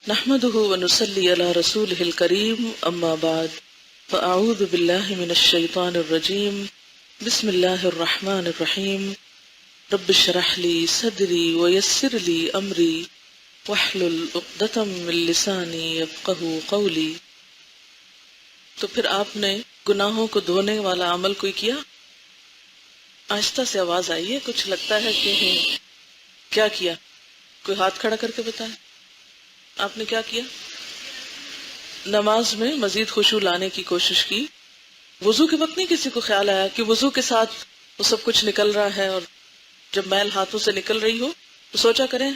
نحمده ونصلي على رسوله الكريم اما بعد فاعوذ بالله من الشيطان الرجيم بسم الله الرحمن الرحيم رب اشرح لي صدري ويسر لي امري واحلل عقدة من لساني يفقهوا قولي. تو پھر آپ نے گناہوں کو دھونے والا عمل کوئی کیا؟ آہستہ سے آواز آئی ہے، کچھ لگتا ہے کہ کیا کیا؟ کوئی ہاتھ کھڑا کر کے بتائیں آپ نے کیا کیا؟ نماز میں مزید خشوع لانے کی کوشش کی. وضو کے وقت نہیں کسی کو خیال آیا کہ وضو کے ساتھ وہ سب کچھ نکل رہا ہے، اور جب میل ہاتھوں سے نکل رہی ہو تو سوچا کریں،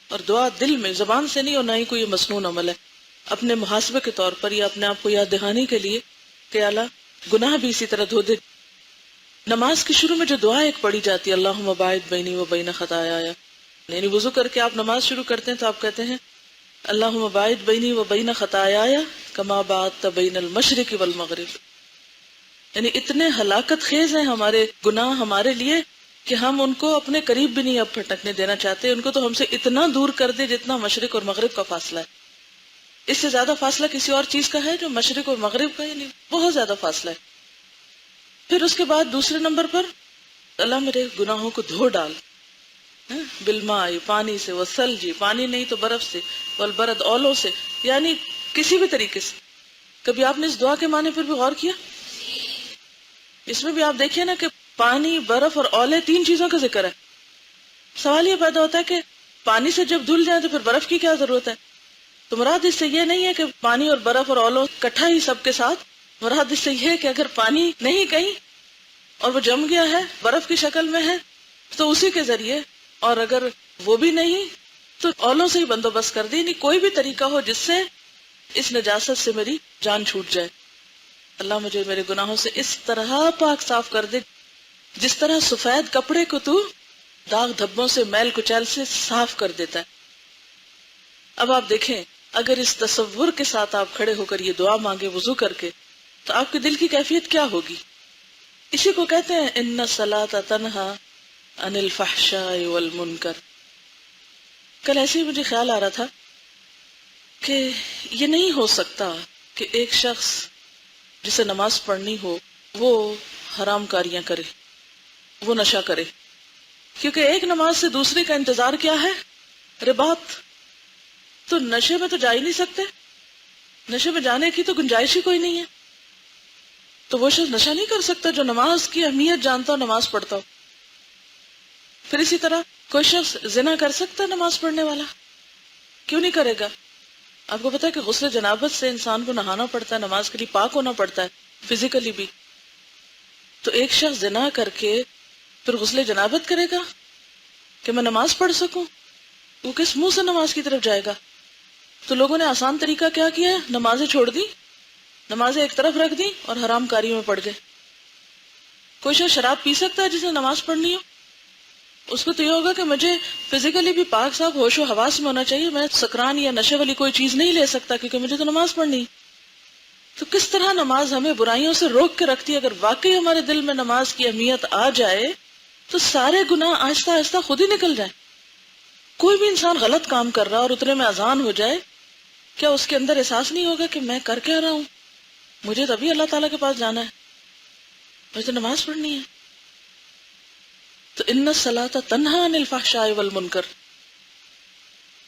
اور دعا دل میں، زبان سے نہیں، اور نہ ہی کوئی مسنون عمل ہے، اپنے محاسبے کے طور پر یا اپنے آپ کو یاد دہانی کے لیے کہ اللہ گناہ بھی اسی طرح دھو دے. نماز کے شروع میں جو دعا ایک پڑھی جاتی ہے، اللہم باعد بینی و بین خطایا، یعنی وضو کر کے آپ نماز شروع کرتے ہیں تو آپ کہتے ہیں اللہم باعد بینی و بین خطایا کما باعدت بین المشرق والمغرب. یعنی اتنے ہلاکت خیز ہیں ہمارے گناہ ہمارے لیے کہ ہم ان کو اپنے قریب بھی نہیں اب پھٹکنے دینا چاہتے. ان کو تو ہم سے اتنا دور کر دے جتنا مشرق اور مغرب کا فاصلہ ہے. اس سے زیادہ فاصلہ کسی اور چیز کا ہے جو مشرق اور مغرب کا؟ یعنی بہت زیادہ فاصلہ ہے. پھر اس کے بعد دوسرے نمبر پر اللہ میرے گناہوں کو دھو ڈال بالماء، پانی سے، والثلج، پانی نہیں تو برف سے، والبرد، اولوں سے، یعنی کسی بھی طریقے سے. کبھی آپ نے اس دعا کے معنی پر بھی غور کیا؟ اس میں بھی آپ دیکھیں نا کہ پانی، برف اور اولے، تین چیزوں کا ذکر ہے. سوال یہ پیدا ہوتا ہے کہ پانی سے جب دھل جائے تو پھر برف کی کیا ضرورت ہے؟ تو مراد اس سے یہ نہیں ہے کہ پانی اور برف اور اولوں اکٹھا ہی سب کے ساتھ. مراد اس سے یہ ہے کہ اگر پانی نہیں کہیں اور وہ جم گیا ہے، برف کی شکل میں ہے، تو اسی کے ذریعے، اور اگر وہ بھی نہیں تو اولوں سے ہی بندوبست کر دی. نہیں کوئی بھی طریقہ ہو جس سے اس نجاست سے میری جان چھوٹ جائے. اللہ مجھے میرے گناہوں سے اس طرح پاک صاف کر دے جس طرح سفید کپڑے کو تو داغ دھبوں سے، میل کچیل سے صاف کر دیتا ہے. اب آپ دیکھیں، اگر اس تصور کے ساتھ آپ کھڑے ہو کر یہ دعا مانگے وضو کر کے تو آپ کے دل کی کیفیت کیا ہوگی؟ اسی کو کہتے ہیں ان الصلاۃ تنہا عن الفحشاء والمنکر. کل ایسے ہی مجھے خیال آ رہا تھا کہ یہ نہیں ہو سکتا کہ ایک شخص جسے نماز پڑھنی ہو وہ حرام کاریاں کرے، وہ نشہ کرے، کیونکہ ایک نماز سے دوسری کا انتظار کیا ہے؟ رباط. تو نشے میں تو جا ہی نہیں سکتے، نشے میں جانے کی تو گنجائش ہی کوئی نہیں ہے. تو وہ شخص نشہ نہیں کر سکتا جو نماز کی اہمیت جانتا ہو، نماز پڑھتا ہو. پھر اسی طرح کوئی شخص زنا کر سکتا ہے نماز پڑھنے والا؟ کیوں نہیں کرے گا؟ آپ کو پتا ہے کہ غسل جنابت سے انسان کو نہانا پڑتا ہے، نماز کے لیے پاک ہونا پڑتا ہے، فزیکلی بھی. تو ایک شخص زنا کر کے پھر غسل جنابت کرے گا کہ میں نماز پڑھ سکوں؟ وہ کس منہ سے نماز کی طرف جائے گا؟ تو لوگوں نے آسان طریقہ کیا کیا ہے؟ نمازیں چھوڑ دی، نمازیں ایک طرف رکھ دی اور حرام کاریوں میں پڑ گئے. کوئی شخص شراب پی سکتا ہے جسے نماز پڑھنی ہو؟ اس کو تو یہ ہوگا کہ مجھے فزیکلی بھی پاک صاحب ہوش و حواس میں ہونا چاہیے، میں سکران یا نشے والی کوئی چیز نہیں لے سکتا کیونکہ مجھے تو نماز پڑھنی. تو کس طرح نماز ہمیں برائیوں سے روک کے رکھتی ہے. اگر واقعی ہمارے دل میں نماز کی اہمیت آ جائے تو سارے گناہ آہستہ آہستہ خود ہی نکل جائیں. کوئی بھی انسان غلط کام کر رہا اور اتنے میں اذان ہو جائے، کیا اس کے اندر احساس نہیں ہوگا کہ میں کر کیا رہا ہوں؟ مجھے تو ابھی اللہ تعالیٰ کے پاس جانا ہے، مجھے تو نماز پڑھنی ہے. تو ان الصلاۃ تنہا عن الفحشاء والمنکر.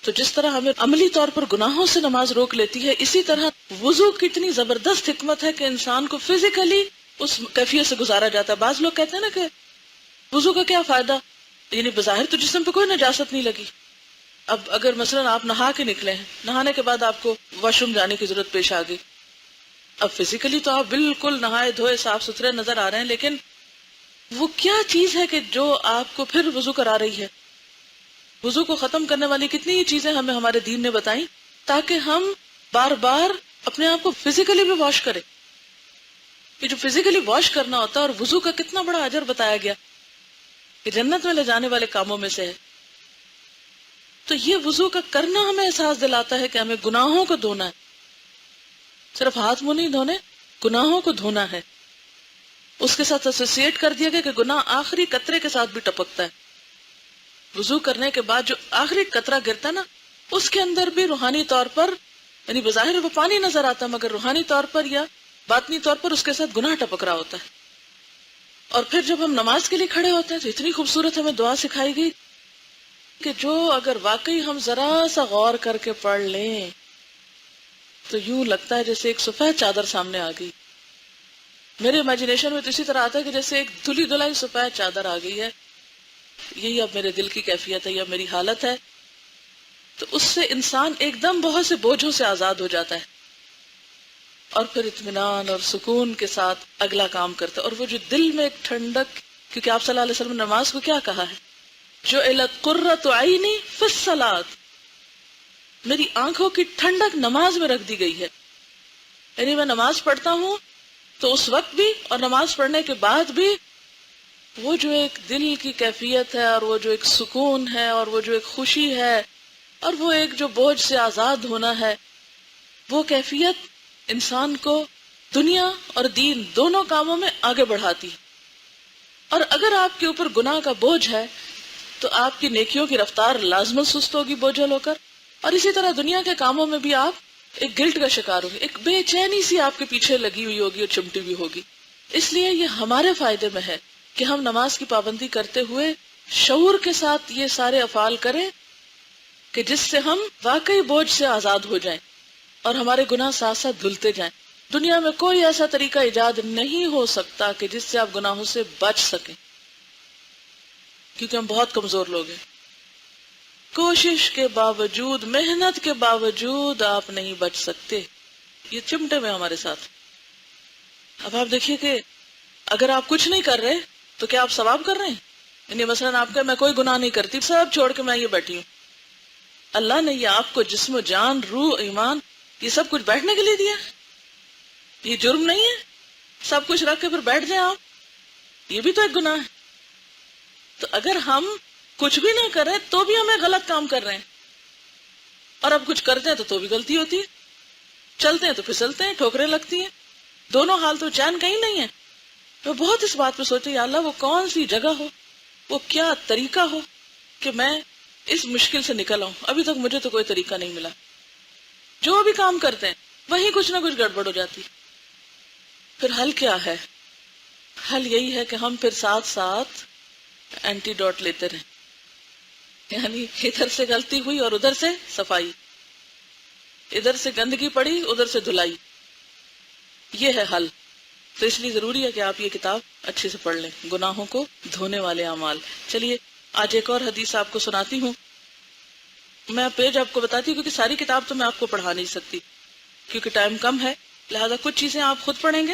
تو جس طرح ہمیں عملی طور پر گناہوں سے نماز روک لیتی ہے، اسی طرح وضو کی اتنی زبردست حکمت ہے کہ انسان کو فزیکلی اس کیفیت سے گزارا جاتا ہے. بعض لوگ کہتے ہیں نا کہ وضو کا کیا فائدہ، یعنی بظاہر تو جسم پہ کوئی نجاست نہیں لگی. اب اگر مثلا آپ نہا کے نکلے ہیں، نہانے کے بعد آپ کو واش روم جانے کی ضرورت پیش آ گئی، اب فزیکلی تو آپ بالکل نہائے دھوئے صاف ستھرے نظر آ رہے ہیں، لیکن وہ کیا چیز ہے کہ جو آپ کو پھر وضو کرا رہی ہے؟ وضو کو ختم کرنے والی کتنی ہی چیزیں ہمیں ہمارے دین نے بتائیں تاکہ ہم بار بار اپنے آپ کو فزیکلی بھی واش کریں. کہ جو فزیکلی واش کرنا ہوتا ہے، اور وضو کا کتنا بڑا اجر بتایا گیا کہ جنت میں لے جانے والے کاموں میں سے ہے. تو یہ وضو کا کرنا ہمیں احساس دلاتا ہے کہ ہمیں گناہوں کو دھونا ہے. صرف ہاتھ منہ نہیں دھونے، گناہوں کو دھونا ہے. اس کے ساتھ ایسوسیٹ کر دیا گیا کہ گناہ آخری قطرے کے ساتھ بھی ٹپکتا ہے. وضو کرنے کے بعد جو آخری قطرہ گرتا نا، اس کے اندر بھی روحانی طور پر یعنی بظاہر وہ پانی نظر آتا مگر روحانی طور پر یا باطنی طور پر اس کے ساتھ گناہ ٹپک رہا ہوتا ہے. اور پھر جب ہم نماز کے لیے کھڑے ہوتے ہیں تو اتنی خوبصورت ہمیں دعا سکھائی گئی کہ جو اگر واقعی ہم ذرا سا غور کر کے پڑھ لیں تو یوں لگتا ہے جیسے ایک سفید چادر سامنے آ گئی. میرے امیجنیشن میں تو اسی طرح آتا ہے کہ جیسے ایک دھلی دھلائی سفید چادر آ گئی ہے. یہی اب میرے دل کی کیفیت ہے یا میری حالت ہے. تو اس سے انسان ایک دم بہت سے بوجھوں سے آزاد ہو جاتا ہے اور پھر اطمینان اور سکون کے ساتھ اگلا کام کرتا ہے. اور وہ جو دل میں ایک ٹھنڈک، کیونکہ آپ صلی اللہ علیہ وسلم نے نماز کو کیا کہا ہے؟ جو علت قرۃ عینی فی الصلاۃ، میری آنکھوں کی ٹھنڈک نماز میں رکھ دی گئی ہے. یعنی میں نماز پڑھتا ہوں تو اس وقت بھی اور نماز پڑھنے کے بعد بھی وہ جو ایک دل کی کیفیت ہے اور وہ جو ایک سکون ہے اور وہ جو ایک خوشی ہے اور وہ ایک جو بوجھ سے آزاد ہونا ہے، وہ کیفیت انسان کو دنیا اور دین دونوں کاموں میں آگے بڑھاتی. اور اگر آپ کے اوپر گناہ کا بوجھ ہے تو آپ کی نیکیوں کی رفتار لازماً سست ہوگی بوجھل ہو کر، اور اسی طرح دنیا کے کاموں میں بھی آپ ایک گلٹ کا شکار ہوگی، ایک بے چینی سی آپ کے پیچھے لگی ہوئی ہوگی اور چمٹی ہوئی ہوگی. اس لیے یہ ہمارے فائدے میں ہے کہ ہم نماز کی پابندی کرتے ہوئے شعور کے ساتھ یہ سارے افعال کریں کہ جس سے ہم واقعی بوجھ سے آزاد ہو جائیں اور ہمارے گناہ ساتھ ساتھ دھلتے جائیں. دنیا میں کوئی ایسا طریقہ ایجاد نہیں ہو سکتا کہ جس سے آپ گناہوں سے بچ سکیں، کیونکہ ہم بہت کمزور لوگ ہیں. کوشش کے باوجود، محنت کے باوجود آپ نہیں بچ سکتے. یہ چمٹے میں ہمارے ساتھ. اب آپ دیکھیے کہ اگر آپ کچھ نہیں کر رہے تو کیا آپ ثواب کر رہے ہیں؟ یعنی مثلاً آپ کا میں کوئی گناہ نہیں کرتی، سب چھوڑ کے میں یہ بیٹھی ہوں. اللہ نے یہ آپ کو جسم و جان، روح، ایمان، یہ سب کچھ بیٹھنے کے لیے دیا. یہ جرم نہیں ہے سب کچھ رکھ کے پھر بیٹھ جائیں آپ؟ یہ بھی تو ایک گناہ ہے. تو اگر ہم کچھ بھی نہ کریں تو بھی ہمیں غلط کام کر رہے ہیں، اور اب کچھ کرتے ہیں تو بھی غلطی ہوتی ہے. چلتے ہیں تو پھسلتے ہیں، ٹھوکریں لگتی ہیں. دونوں حال تو چین کہیں نہیں ہے. میں بہت اس بات پہ سوچتی یا اللہ وہ کون سی جگہ ہو، وہ کیا طریقہ ہو کہ میں اس مشکل سے نکل آؤں. ابھی تک مجھے تو کوئی طریقہ نہیں ملا. جو بھی کام کرتے ہیں وہیں کچھ نہ کچھ گڑبڑ ہو جاتی. پھر حل کیا ہے؟ حل یہی ہے کہ ہم پھر ساتھ ساتھ اینٹی ڈوٹ لیتے رہیں. یعنی ادھر سے غلطی ہوئی اور ادھر سے صفائی، ادھر سے گندگی پڑی ادھر سے دھلائی. یہ ہے حل. تو اس لیے ضروری ہے کہ آپ یہ کتاب اچھے سے پڑھ لیں، گناہوں کو دھونے والے اعمال. چلیے آج ایک اور حدیث آپ کو سناتی ہوں. میں پیج آپ کو بتاتی ہوں کیونکہ ساری کتاب تو میں آپ کو پڑھا نہیں سکتی کیونکہ ٹائم کم ہے، لہذا کچھ چیزیں آپ خود پڑھیں گے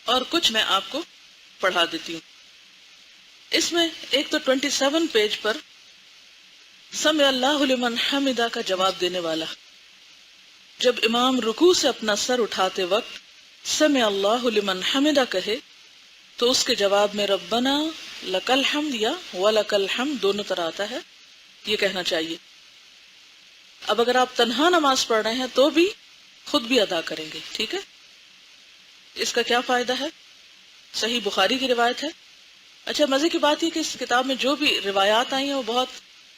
اور کچھ میں آپ کو پڑھا دیتی ہوں. اس میں ایک تو 27 پیج پر سمع اللہ لمن حمدہ کا جواب دینے والا. جب امام رکوع سے اپنا سر اٹھاتے وقت سمع اللہ لمن حمدہ کہے تو اس کے جواب میں ربنا لک الحمد یا ولک الحمد دونوں طرح آتا ہے، یہ کہنا چاہیے. اب اگر آپ تنہا نماز پڑھ رہے ہیں تو بھی خود بھی ادا کریں گے، ٹھیک ہے؟ اس کا کیا فائدہ ہے؟ صحیح بخاری کی روایت ہے. اچھا مزے کی بات یہ کہ اس کتاب میں جو بھی روایات آئی ہیں وہ بہت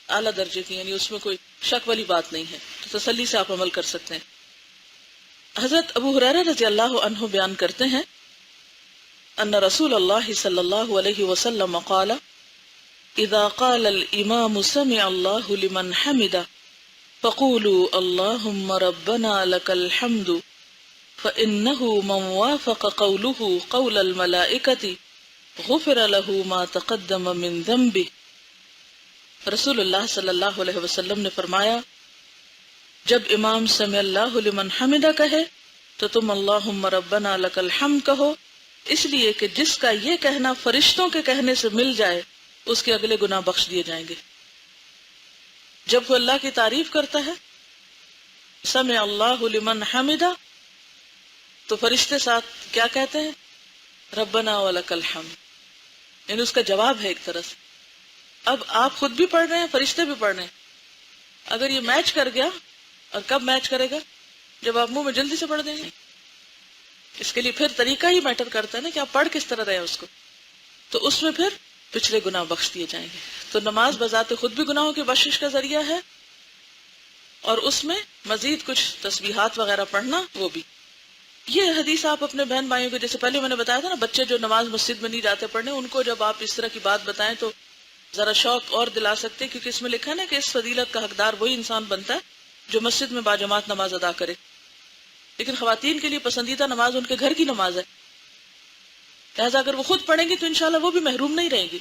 اعلیٰ درجے کی، یعنی اس میں کوئی شک والی بات نہیں ہے، تو تسلی سے آپ عمل کر سکتے ہیں. حضرت ابو ہریرہ رضی اللہ عنہ بیان کرتے ہیں ان رسول اللہ صلی اللہ علیہ وسلم قال اذا قال الامام سمع اللہ لمن حمدہ فقولوا اللہم ربنا لک الحمد فإنه من وافق قوله قول الملائکة غفر له ما تقدم من ذنبه. رسول اللہ صلی اللہ علیہ وسلم نے فرمایا جب امام سمع اللہ لمن حمدہ کہے تو تم اللہم ربنا لک الحمد کہو، اس لیے کہ جس کا یہ کہنا فرشتوں کے کہنے سے مل جائے اس کے اگلے گناہ بخش دیے جائیں گے. جب وہ اللہ کی تعریف کرتا ہے سمع اللہ لمن حمدہ تو فرشتے ساتھ کیا کہتے ہیں؟ ربنا ولک الحمد، یعنی اس کا جواب ہے ایک طرح سے. اب آپ خود بھی پڑھ رہے ہیں، فرشتے بھی پڑھ رہے ہیں. اگر یہ میچ کر گیا، اور کب میچ کرے گا؟ جب آپ منہ میں جلدی سے پڑھ دیں گے. اس کے لیے پھر طریقہ ہی میٹر کرتا ہے نا کہ آپ پڑھ کس طرح رہے اس کو، تو اس میں پھر پچھلے گناہ بخش دیے جائیں گے. تو نماز بذات خود بھی گناہوں کی بخشش کا ذریعہ ہے، اور اس میں مزید کچھ تسبیحات وغیرہ پڑھنا وہ بھی. یہ حدیث آپ اپنے بہن بھائیوں کو، جیسے پہلے میں نے بتایا تھا نا، بچے جو نماز مسجد میں نہیں جاتے پڑھنے، ان کو جب آپ اس طرح کی بات بتائیں تو ذرا شوق اور دلا سکتے ہیں، کیونکہ اس میں لکھا ہے نا کہ اس فضیلت کا حقدار وہی انسان بنتا ہے جو مسجد میں باجماعت نماز ادا کرے. لیکن خواتین کے لیے پسندیدہ نماز ان کے گھر کی نماز ہے، لہٰذا اگر وہ خود پڑھیں گی تو انشاءاللہ وہ بھی محروم نہیں رہیں گی.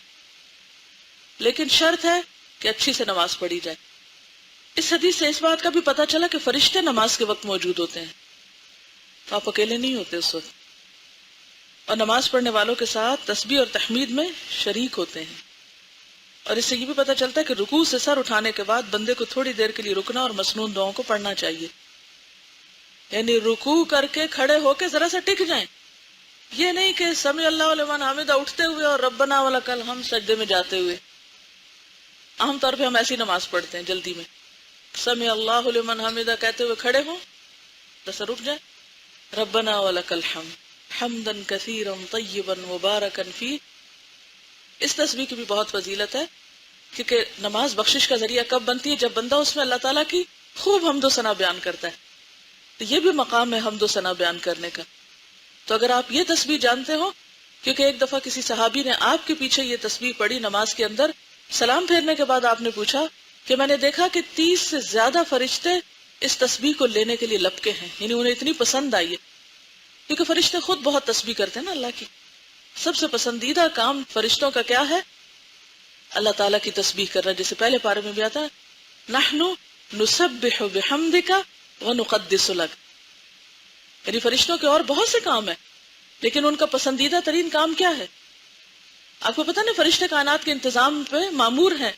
لیکن شرط ہے کہ اچھی سے نماز پڑھی جائے. اس حدیث سے اس بات کا بھی پتہ چلا کہ فرشتے نماز کے وقت موجود ہوتے ہیں، تو آپ اکیلے نہیں ہوتے اس وقت، اور نماز پڑھنے والوں کے ساتھ تسبیح اور تحمید میں شریک ہوتے ہیں. اور اس سے یہ بھی پتہ چلتا ہے کہ رکوع سے سر اٹھانے کے بعد بندے کو تھوڑی دیر کے لیے رکنا اور مسنون دعاؤں کو پڑھنا چاہیے. یعنی رکوع کر کے کھڑے ہو کے ذرا سا ٹک جائیں، یہ نہیں کہ سمع اللہ لمن حمدہ اٹھتے ہوئے اور ربنا ولک الحمد سجدے میں جاتے ہوئے. عام طور پہ ہم ایسی نماز پڑھتے ہیں جلدی میں، سمع اللہ لمن حمدہ کہتے ہوئے کھڑے ہوں، ذرا رک جائیں، ربنا ولک الحمد حمدا کثیرا طیبا مبارکا فیہ. اس تسبیح کی بھی بہت فضیلت ہے، کیونکہ نماز بخشش کا ذریعہ کب بنتی ہے؟ جب بندہ اس میں اللہ تعالیٰ کی خوب حمد و ثنا بیان کرتا ہے. تو یہ بھی مقام ہے حمد و ثنا بیان کرنے کا. تو اگر آپ یہ تسبیح جانتے ہو، کیونکہ ایک دفعہ کسی صحابی نے آپ کے پیچھے یہ تسبیح پڑھی نماز کے اندر، سلام پھیرنے کے بعد آپ نے پوچھا کہ میں نے دیکھا کہ 30 سے زیادہ فرشتے اس تسبیح کو لینے کے لیے لپکے ہیں، یعنی انہیں اتنی پسند آئی ہے. کیونکہ فرشتے خود بہت تسبیح کرتے ہیں نا اللہ کی. سب سے پسندیدہ کام فرشتوں کا کیا ہے؟ اللہ تعالیٰ کی تسبیح کرنا. جیسے پہلے پارے میں بھی آتا ہے، نحن نسبح بحمدک ونقدس لک. یعنی فرشتوں کے اور بہت سے کام ہیں، لیکن ان کا پسندیدہ ترین کام کیا ہے؟ آپ کو پتہ نہیں، فرشتے کائنات کے انتظام پہ مامور ہیں،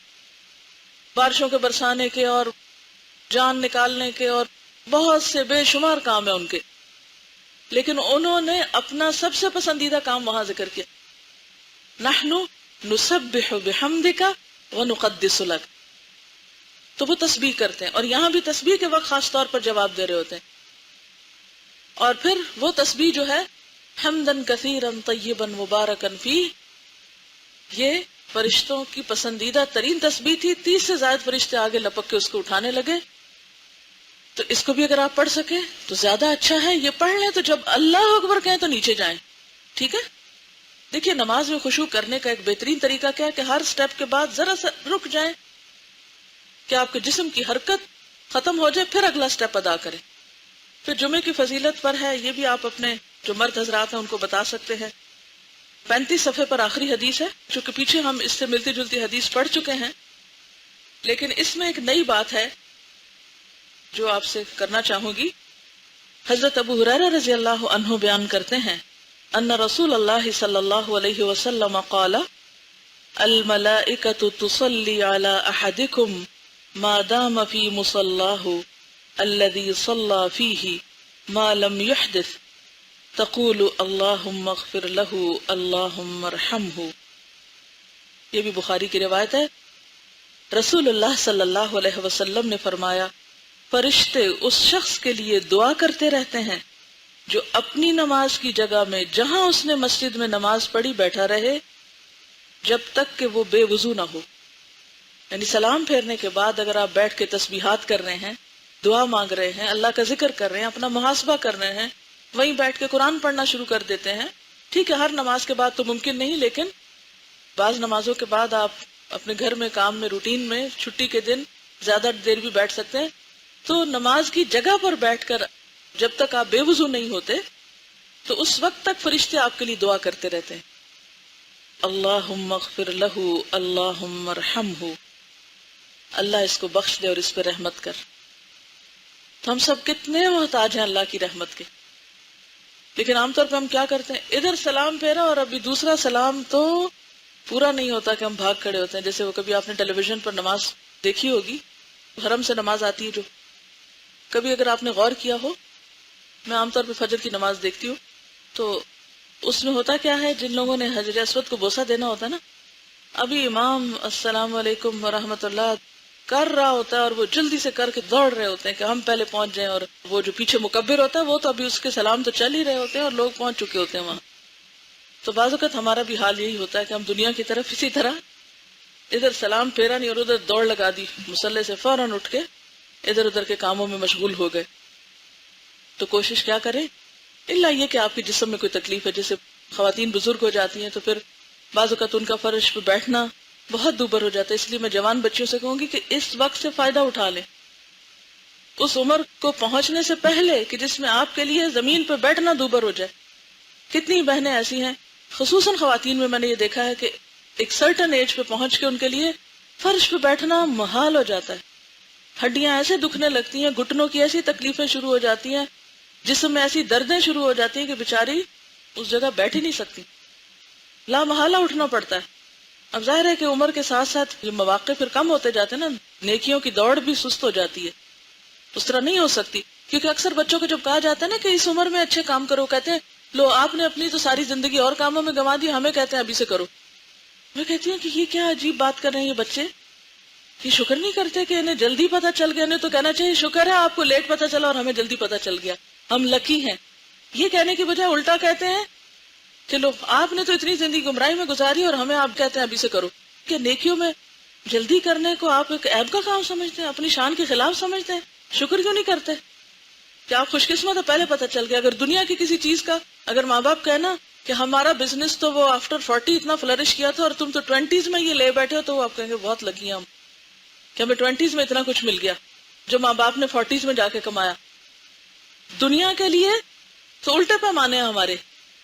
بارشوں کے برسانے کے اور جان نکالنے کے اور بہت سے بے شمار کام ہیں ان کے. لیکن انہوں نے اپنا سب سے پسندیدہ کام وہاں ذکر کیا، نحن نسبح بحمدک ونقدس لک. تو وہ تسبیح کرتے ہیں، اور یہاں بھی تسبیح کے وقت خاص طور پر جواب دے رہے ہوتے ہیں. اور پھر وہ تسبیح جو ہے حمدا کثیرا طیبا مبارکا فیہ، یہ فرشتوں کی پسندیدہ ترین تسبیح تھی. 30 سے زائد فرشتے آگے لپک کے اس کو اٹھانے لگے. تو اس کو بھی اگر آپ پڑھ سکیں تو زیادہ اچھا ہے. یہ پڑھ لیں تو جب اللہ اکبر کہیں تو نیچے جائیں. ٹھیک ہے؟ دیکھیے نماز میں خشوع کرنے کا ایک بہترین طریقہ کیا ہے کہ ہر سٹیپ کے بعد ذرا سا رک جائیں کہ آپ کے جسم کی حرکت ختم ہو جائے، پھر اگلا سٹیپ ادا کریں. پھر جمعے کی فضیلت پر ہے، یہ بھی آپ اپنے جو مرد حضرات ہیں ان کو بتا سکتے ہیں. 35 صفحے پر آخری حدیث ہے، چونکہ پیچھے ہم اس سے ملتی جلتی حدیث پڑھ چکے ہیں، لیکن اس میں ایک نئی بات ہے جو آپ سے کرنا چاہوں گی. حضرت ابو ہریرہ رضی اللہ عنہ بیان کرتے ہیں، ان رسول اللہ صلی اللہ علیہ وسلم قال الملائکۃ تصلی علی احدکم ما دام فی مصلاہ الذی صلی فیہ ما لم یحدث تقول اللہم اغفر لہ اللہم ارحمہ. یہ بھی بخاری کی روایت ہے. رسول اللہ صلی اللہ علیہ وسلم نے فرمایا، فرشتے اس شخص کے لیے دعا کرتے رہتے ہیں جو اپنی نماز کی جگہ میں جہاں اس نے مسجد میں نماز پڑھی بیٹھا رہے جب تک کہ وہ بے وضو نہ ہو. یعنی سلام پھیرنے کے بعد اگر آپ بیٹھ کے تسبیحات کر رہے ہیں، دعا مانگ رہے ہیں، اللہ کا ذکر کر رہے ہیں، اپنا محاسبہ کر رہے ہیں، وہیں بیٹھ کے قرآن پڑھنا شروع کر دیتے ہیں. ٹھیک ہے، ہر نماز کے بعد تو ممکن نہیں، لیکن بعض نمازوں کے بعد آپ اپنے گھر میں کام میں روٹین میں چھٹی کے دن زیادہ دیر بھی بیٹھ سکتے ہیں. تو نماز کی جگہ پر بیٹھ کر جب تک آپ بے وضو نہیں ہوتے تو اس وقت تک فرشتے آپ کے لیے دعا کرتے رہتے ہیں، اللہم اغفر لہ اللہم ارحمہ، اللہ اس کو بخش دے اور اس پہ رحمت کر. تو ہم سب کتنے محتاج ہیں اللہ کی رحمت کے. لیکن عام طور پہ ہم کیا کرتے ہیں، ادھر سلام پھیرا اور ابھی دوسرا سلام تو پورا نہیں ہوتا کہ ہم بھاگ کھڑے ہوتے ہیں. جیسے وہ کبھی آپ نے ٹیلی ویژن پر نماز دیکھی ہوگی، حرم سے نماز آتی ہے جو، کبھی اگر آپ نے غور کیا ہو، میں عام طور پہ فجر کی نماز دیکھتی ہوں، تو اس میں ہوتا کیا ہے، جن لوگوں نے حجر اسود کو بوسہ دینا ہوتا ہے نا، ابھی امام السلام علیکم ورحمۃ اللہ کر رہا ہوتا ہے اور وہ جلدی سے کر کے دوڑ رہے ہوتے ہیں کہ ہم پہلے پہنچ جائیں، اور وہ جو پیچھے مکبر ہوتا ہے وہ تو ابھی اس کے سلام تو چل ہی رہے ہوتے ہیں اور لوگ پہنچ چکے ہوتے ہیں وہاں. تو بعض اوقات ہمارا بھی حال یہی ہوتا ہے کہ ہم دنیا کی طرف اسی طرح ادھر سلام پھیرا نہیں اور ادھر دوڑ لگا دی، مصلی سے فوراً اٹھ کے ادھر ادھر کے کاموں میں مشغول ہو گئے. تو کوشش کیا کریں، الا یہ کہ آپ کے جسم میں کوئی تکلیف ہے. جیسے خواتین بزرگ ہو جاتی ہیں تو پھر بعض اوقات ان کا فرش پہ بیٹھنا بہت دوبر ہو جاتا ہے. اس لیے میں جوان بچیوں سے کہوں گی کہ اس وقت سے فائدہ اٹھا لیں، اس عمر کو پہنچنے سے پہلے کہ جس میں آپ کے لیے زمین پہ بیٹھنا دوبر ہو جائے. کتنی بہنیں ایسی ہیں، خصوصاً خواتین میں نے یہ دیکھا ہے کہ ایک سرٹن ایج پہ پہنچ کے ان کے لیے فرش پہ بیٹھنا محال ہو جاتا ہے. ہڈیاں ایسے دکھنے لگتی ہیں، گھٹنوں کی ایسی تکلیفیں شروع ہو جاتی ہیں، جسم میں ایسی دردیں شروع ہو جاتی ہیں کہ بیچاری اس جگہ بیٹھ ہی نہیں سکتی، لا محالہ اٹھنا پڑتا ہے. اب ظاہر ہے کہ عمر کے ساتھ ساتھ یہ مواقع پھر کم ہوتے جاتے ہیں نا، نیکیوں کی دوڑ بھی سست ہو جاتی ہے، اس طرح نہیں ہو سکتی. کیونکہ اکثر بچوں کو جب کہا جاتا ہے نا کہ اس عمر میں اچھے کام کرو، کہتے ہیں لو آپ نے اپنی تو ساری زندگی اور کاموں میں گنوا دی، ہمیں کہتے ہیں ابھی سے کرو. میں کہتی ہوں کہ یہ کیا عجیب بات کر رہے ہیں یہ بچے، یہ شکر نہیں کرتے کہ انہیں جلدی پتہ چل گیا. انہیں تو کہنا چاہیے شکر ہے آپ کو لیٹ پتہ چلا اور ہمیں جلدی پتہ چل گیا، ہم لکی ہیں. یہ کہنے کی بجائے الٹا کہتے ہیں کہ لو آپ نے تو اتنی زندگی گمراہی میں گزاری اور ہمیں آپ کہتے ہیں ابھی سے کرو. کہ نیکیوں میں جلدی کرنے کو آپ ایک عیب کا کام سمجھتے ہیں، اپنی شان کے خلاف سمجھتے ہیں. شکر کیوں نہیں کرتے کہ آپ خوش قسمت ہے پہلے پتہ چل گیا. اگر دنیا کی کسی چیز کا اگر ماں باپ کہنا کہ ہمارا بزنس تو وہ آفٹر 40 اتنا فلرش کیا تھا اور تم تو 20s میں یہ لے بیٹھے ہو، تو وہ آپ کہیں گے بہت لکی ہیں ہم کہ ہمیں 20s میں اتنا کچھ مل گیا جو ماں باپ نے 40s میں جا کے کمایا. دنیا کے لیے تو الٹے پیمانے ہیں ہمارے،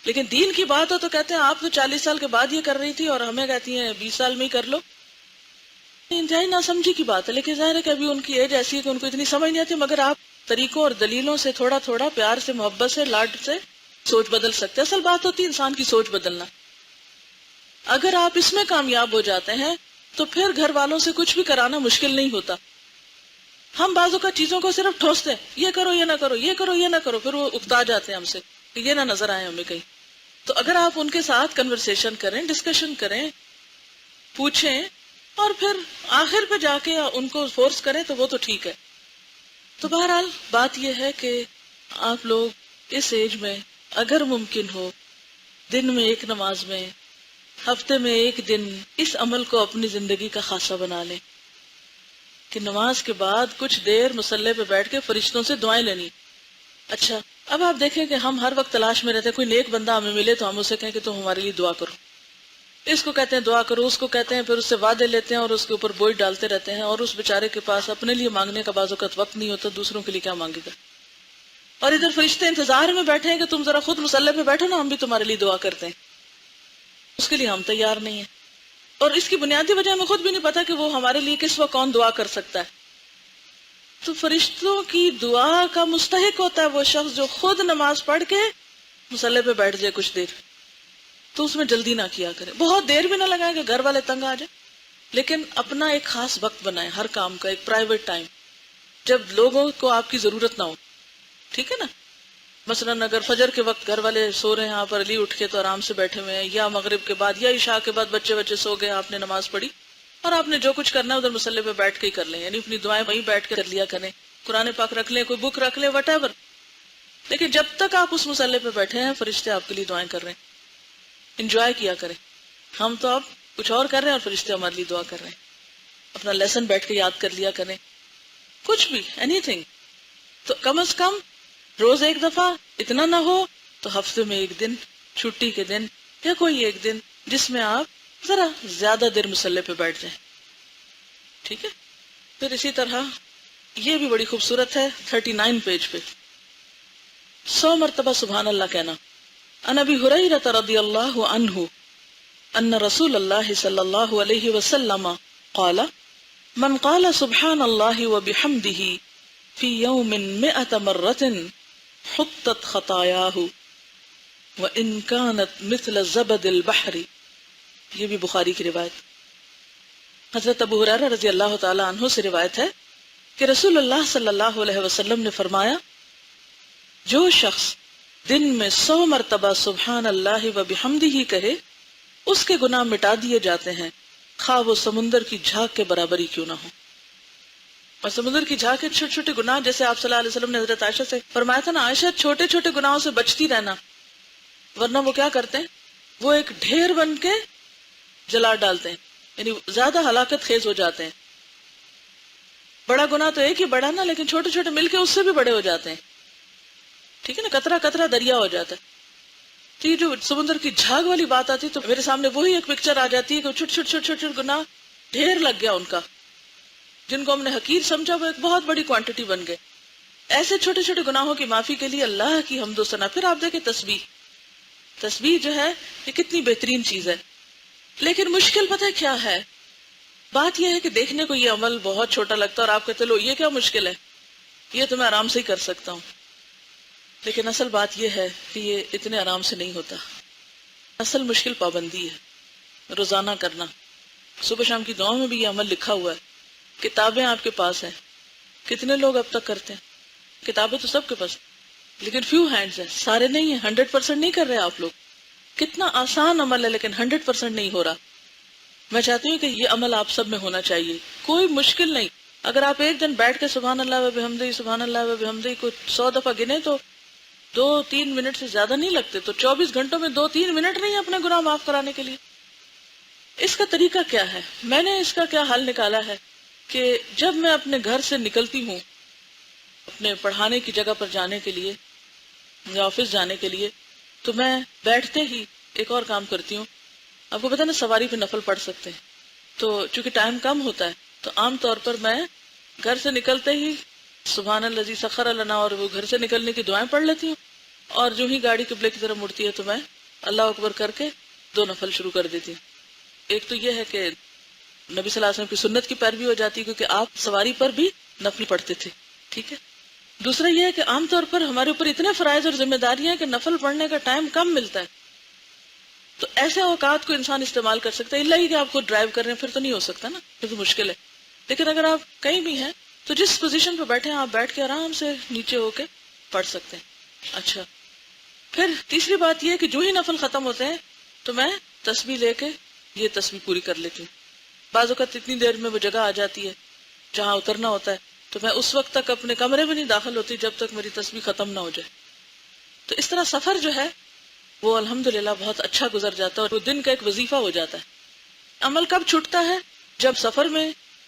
لیکن دین کی بات ہو تو کہتے ہیں آپ تو 40 سال کے بعد یہ کر رہی تھی اور ہمیں کہتی ہیں 20 سال میں ہی کر لو. انتہائی ناسمجھی کی بات ہے، لیکن ظاہر ہے کہ ابھی ان کی ایج ایسی ہے کہ ان کو اتنی سمجھ نہیں آتی. مگر آپ طریقوں اور دلیلوں سے تھوڑا تھوڑا پیار سے، محبت سے، لاڈ سے سوچ بدل سکتے. اصل بات ہوتی ہے انسان کی سوچ بدلنا. اگر آپ اس میں کامیاب ہو جاتے ہیں تو پھر گھر والوں سے کچھ بھی کرانا مشکل نہیں ہوتا. ہم بعضوں کا چیزوں کو صرف ٹھوستے ہیں، یہ کرو یہ نہ کرو، یہ کرو یہ نہ کرو، پھر وہ اکتا جاتے ہیں ہم سے کہ یہ نہ نظر آئے ہمیں کہیں. تو اگر آپ ان کے ساتھ کنورسیشن کریں، ڈسکشن کریں، پوچھیں اور پھر آخر پہ جا کے ان کو فورس کریں تو وہ تو ٹھیک ہے. تو بہرحال بات یہ ہے کہ آپ لوگ اس ایج میں اگر ممکن ہو دن میں ایک نماز میں، ہفتے میں ایک دن اس عمل کو اپنی زندگی کا خاصہ بنا لیں کہ نماز کے بعد کچھ دیر مصلی پہ بیٹھ کے فرشتوں سے دعائیں لینی. اچھا اب آپ دیکھیں کہ ہم ہر وقت تلاش میں رہتے ہیں، کوئی نیک بندہ ہمیں ملے تو ہم اسے کہیں کہ تم ہمارے لیے دعا کرو. اس کو کہتے ہیں دعا کرو، اس کو کہتے ہیں، پھر اس سے وعدے لیتے ہیں اور اس کے اوپر بوجھ ڈالتے رہتے ہیں. اور اس بیچارے کے پاس اپنے لیے مانگنے کا بعض اوقات وقت نہیں ہوتا، دوسروں کے لیے کیا مانگے گا. اور ادھر فرشتے انتظار میں بیٹھے ہیں کہ تم ذرا خود مصلی پہ بیٹھو نا، ہم بھی تمہارے لیے دعا کرتے ہیں. اس کے لیے ہم تیار نہیں ہیں. اور اس کی بنیادی وجہ ہمیں خود بھی نہیں پتا کہ وہ ہمارے لیے کس وقت کون دعا کر سکتا ہے. تو فرشتوں کی دعا کا مستحق ہوتا ہے وہ شخص جو خود نماز پڑھ کے مصلی پہ بیٹھ جائے کچھ دیر. تو اس میں جلدی نہ کیا کرے، بہت دیر بھی نہ لگائے کہ گھر والے تنگ آ جائیں، لیکن اپنا ایک خاص وقت بنائیں، ہر کام کا ایک پرائیویٹ ٹائم جب لوگوں کو آپ کی ضرورت نہ ہو. ٹھیک ہے نا؟ مثلاً اگر فجر کے وقت گھر والے سو رہے ہیں، آپ علی اٹھ کے تو آرام سے بیٹھے ہوئے ہیں، یا مغرب کے بعد یا عشاء کے بعد بچے سو گئے، آپ نے نماز پڑھی اور آپ نے جو کچھ کرنا ہے ادھر مصلی پہ بیٹھ کے ہی کر لیں. یعنی اپنی دعائیں وہیں بیٹھ کے کر لیا کریں، قرآن پاک رکھ لیں، کوئی بک رکھ لیں، وٹ ایور. لیکن جب تک آپ اس مصلی پہ بیٹھے ہیں فرشتے آپ کے لیے دعائیں کر رہے ہیں. انجوائے کیا کریں. ہم تو اب کچھ اور کر رہے ہیں اور فرشتے ہمارے لیے دعا کر رہے ہیں. اپنا لیسن بیٹھ کے یاد کر لیا کریں، کچھ بھی، اینی تھنگ. تو کم از کم روز ایک دفعہ، اتنا نہ ہو تو ہفتے میں ایک دن، چھٹی کے دن یا کوئی ایک دن جس میں آپ ذرا زیادہ دیر مصلی پہ بیٹھ جائیں. ٹھیک ہے؟ پھر اسی طرح یہ بھی بڑی خوبصورت ہے 39 پیج پہ 100 مرتبہ سبحان اللہ کہنا. عن ابی ہریرہ رضی اللہ عنہ ان رسول اللہ صلی اللہ علیہ وسلم قال من قال سبحان اللہ وبحمدہ فی یوم 100 مرۃ حطت خطایاہ وان کانت مثل زبد البحر. یہ بھی بخاری کی روایت. حضرت ابو ہریرہ رضی اللہ تعالی عنہ سے روایت ہے کہ رسول اللہ صلی اللہ علیہ وسلم نے فرمایا، جو شخص دن میں 100 مرتبہ سبحان اللہ و بحمدہ کہے اس کے گناہ مٹا دیے جاتے ہیں، خواہ وہ سمندر کی جھاگ کے برابر ہی کیوں نہ ہو. اور سمندر کی جھاگ کے چھوٹے چھوٹے گناہ، جیسے آپ صلی اللہ علیہ وسلم نے حضرت عائشہ سے فرمایا تھا نا، عائشہ چھوٹے چھوٹے گناہوں سے بچتی رہنا، ورنہ وہ کیا کرتے ہیں، وہ ایک ڈھیر بن کے جلا ڈالتے ہیں، یعنی زیادہ ہلاکت خیز ہو جاتے ہیں. بڑا گناہ تو ایک ہی بڑا نا، لیکن چھوٹے چھوٹے مل کے اس سے بھی بڑے ہو جاتے ہیں. ٹھیک ہے نا، قطرہ قطرہ دریا ہو جاتا ہے. تو یہ جو سمندر کی جھاگ والی بات آتی ہے تو میرے سامنے وہی ایک پکچر آ جاتی ہے کہ چھوٹے چھوٹے چھوٹے چھوٹے گناہ ڈھیر لگ گیا ان کا، جن کو ہم نے حقیر سمجھا وہ ایک بہت بڑی کوانٹٹی بن گئے. ایسے چھوٹے چھوٹے گناہوں کی معافی کے لیے اللہ کی حمد و ثنا. پھر آپ دیکھیں تسبیح جو ہے یہ کتنی بہترین چیز ہے. لیکن مشکل پتہ ہے کیا ہے؟ بات یہ ہے کہ دیکھنے کو یہ عمل بہت چھوٹا لگتا ہے اور آپ کہتے لو یہ کیا مشکل ہے، یہ تو میں آرام سے ہی کر سکتا ہوں. لیکن اصل بات یہ ہے کہ یہ اتنے آرام سے نہیں ہوتا. اصل مشکل پابندی ہے، روزانہ کرنا. صبح شام کی دعاؤں میں بھی یہ عمل لکھا ہوا ہے. کتابیں آپ کے پاس ہیں، کتنے لوگ اب تک کرتے ہیں؟ کتابیں تو سب کے پاس، لیکن فیو ہینڈز ہیں، سارے نہیں ہیں. 100% نہیں کر رہے آپ لوگ. کتنا آسان عمل ہے لیکن 100% نہیں ہو رہا. میں چاہتی ہوں کہ یہ عمل آپ سب میں ہونا چاہیے. کوئی مشکل نہیں. اگر آپ ایک دن بیٹھ کے سبحان اللہ و بحمدہ سبحان اللہ و بحمدہ کو 100 دفعہ گنے تو 2-3 منٹ سے زیادہ نہیں لگتے. تو 24 گھنٹوں میں 2-3 منٹ نہیں اپنے گناہ معاف کرانے کے لیے. اس کا طریقہ کیا ہے؟ میں نے اس کا کیا حل نکالا ہے کہ جب میں اپنے گھر سے نکلتی ہوں اپنے پڑھانے کی جگہ پر جانے کے لیے یا آفس جانے کے لیے، تو میں بیٹھتے ہی ایک اور کام کرتی ہوں. آپ کو پتا نا سواری پہ نفل پڑھ سکتے ہیں، تو چونکہ ٹائم کم ہوتا ہے تو عام طور پر میں گھر سے نکلتے ہی سبحان الذی سخر لنا اور وہ گھر سے نکلنے کی دعائیں پڑھ لیتی ہوں، اور جو ہی گاڑی قبلے کی طرف مڑتی ہے تو میں اللہ اکبر کر کے 2 نفل شروع کر دیتی ہوں. ایک تو یہ ہے کہ نبی صلی اللہ علیہ وسلم کی سنت کی پیروی ہو جاتی ہے کیونکہ آپ سواری پر بھی نفل پڑھتے تھے. ٹھیک ہے. دوسرا یہ ہے کہ عام طور پر ہمارے اوپر اتنے فرائض اور ذمہ داریاں ہیں کہ نفل پڑھنے کا ٹائم کم ملتا ہے. تو ایسے اوقات کو انسان استعمال کر سکتا ہے. اللہ ہی کہ آپ خود ڈرائیو کر رہے ہیں پھر تو نہیں ہو سکتا نا، پھر تو مشکل ہے. لیکن اگر آپ کہیں بھی ہیں تو جس پوزیشن پہ بیٹھے ہیں آپ بیٹھ کے آرام سے نیچے ہو کے پڑھ سکتے ہیں. اچھا، پھر تیسری بات یہ کہ جو ہی نفل ختم ہوتے ہیں تو میں تسبیح لے کے یہ تسبیح پوری کر لیتی ہوں. بعض اوقات اتنی دیر میں وہ جگہ آ جاتی ہے جہاں اترنا ہوتا ہے تو میں اس وقت تک اپنے کمرے میں نہیں داخل ہوتی جب تک میری تسبیح ختم نہ ہو جائے. تو اس طرح سفر جو ہے وہ الحمدللہ بہت اچھا گزر جاتا ہے اور وہ دن کا ایک وظیفہ ہو جاتا ہے. عمل کب چھوٹتا ہے؟ جب سفر میں،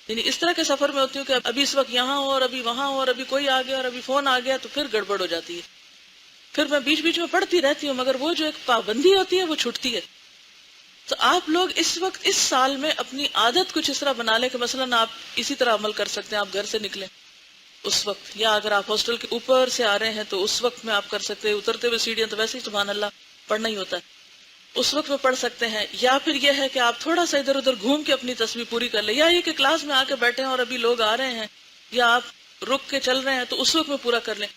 یعنی اس طرح کے سفر میں ہوتی ہوں کہ ابھی اس وقت یہاں ہو اور ابھی وہاں ہو اور ابھی کوئی آ گیا اور ابھی فون آ گیا تو پھر گڑبڑ ہو جاتی ہے. پھر میں بیچ بیچ میں پڑھتی رہتی ہوں مگر وہ جو ایک پابندی ہوتی ہے وہ چھوٹتی ہے. تو آپ لوگ اس وقت اس سال میں اپنی عادت کچھ اس طرح بنا لیں کہ مثلاً آپ اسی طرح عمل کر سکتے ہیں. آپ گھر سے نکلیں اس وقت، یا اگر آپ ہاسٹل کے اوپر سے آ رہے ہیں تو اس وقت میں آپ کر سکتے ہیں. اترتے ہوئے سیڑھیاں تو ویسے ہی سبحان اللہ پڑھنا ہی ہوتا ہے، اس وقت میں پڑھ سکتے ہیں. یا پھر یہ ہے کہ آپ تھوڑا سا ادھر ادھر گھوم کے اپنی تسبیح پوری کر لیں. یا یہ کہ کلاس میں آ کے بیٹھے ہیں اور ابھی لوگ آ رہے ہیں یا آپ رک کے چل رہے ہیں تو اس وقت میں پورا کر لیں.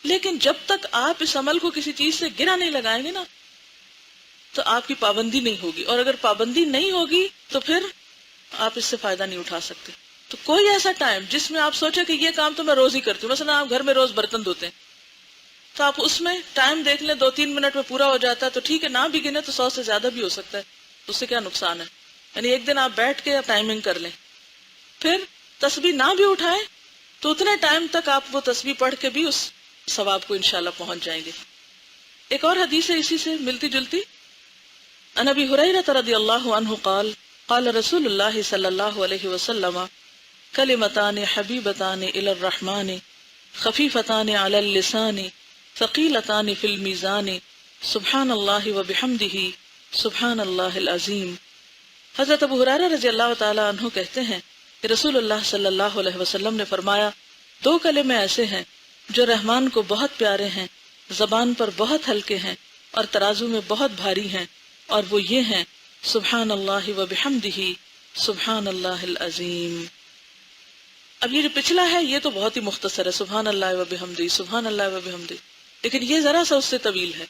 لیکن جب تک آپ اس عمل کو کسی چیز سے گرا نہیں لگائیں گے نا تو آپ کی پابندی نہیں ہوگی، اور اگر پابندی نہیں ہوگی تو پھر آپ اس سے فائدہ نہیں اٹھا سکتے. تو کوئی ایسا ٹائم جس میں آپ سوچے کہ یہ کام تو میں روز ہی کرتی ہوں، مثلا آپ گھر میں روز برتن دھوتے ہیں تو آپ اس میں ٹائم دیکھ لیں 2-3 منٹ میں پورا ہو جاتا ہے تو ٹھیک ہے، نہ بھی گنے تو 100 سے زیادہ بھی ہو سکتا ہے، اس سے کیا نقصان ہے. یعنی ایک دن آپ بیٹھ کے ٹائمنگ کر لیں. پھر تسبیح نہ بھی اٹھائیں تو اتنے ٹائم تک آپ وہ تسبیح پڑھ کے بھی اس ثواب کو انشاءاللہ پہنچ جائیں گے. ایک اور حدیث ہے اسی سے ملتی جلتی. عن ابی ہریرہ رضی اللہ عنہ قال قال رسول اللہ صلی اللہ علیہ وسلم کلمتان حبیبتان الی الرحمن خفیفتان علی اللسان ثقیلتان فی المیزان سبحان اللہ وبحمدہ سبحان اللہ العظیم. حضرت ابو ہریرہ رضی اللہ تعالی عنہ کہتے ہیں کہ رسول اللہ صلی اللہ علیہ وسلم نے فرمایا 2 کلمے ایسے ہیں جو رحمان کو بہت پیارے ہیں، زبان پر بہت ہلکے ہیں اور ترازو میں بہت بھاری ہیں، اور وہ یہ ہیں سبحان اللہ وبحمدہ سبحان اللہ العظیم. اب یہ جو پچھلا ہے یہ تو بہت ہی مختصر ہے، سبحان اللہ وبحمدہ سبحان اللہ وبحمدہ، لیکن یہ ذرا سا اس سے طویل ہے.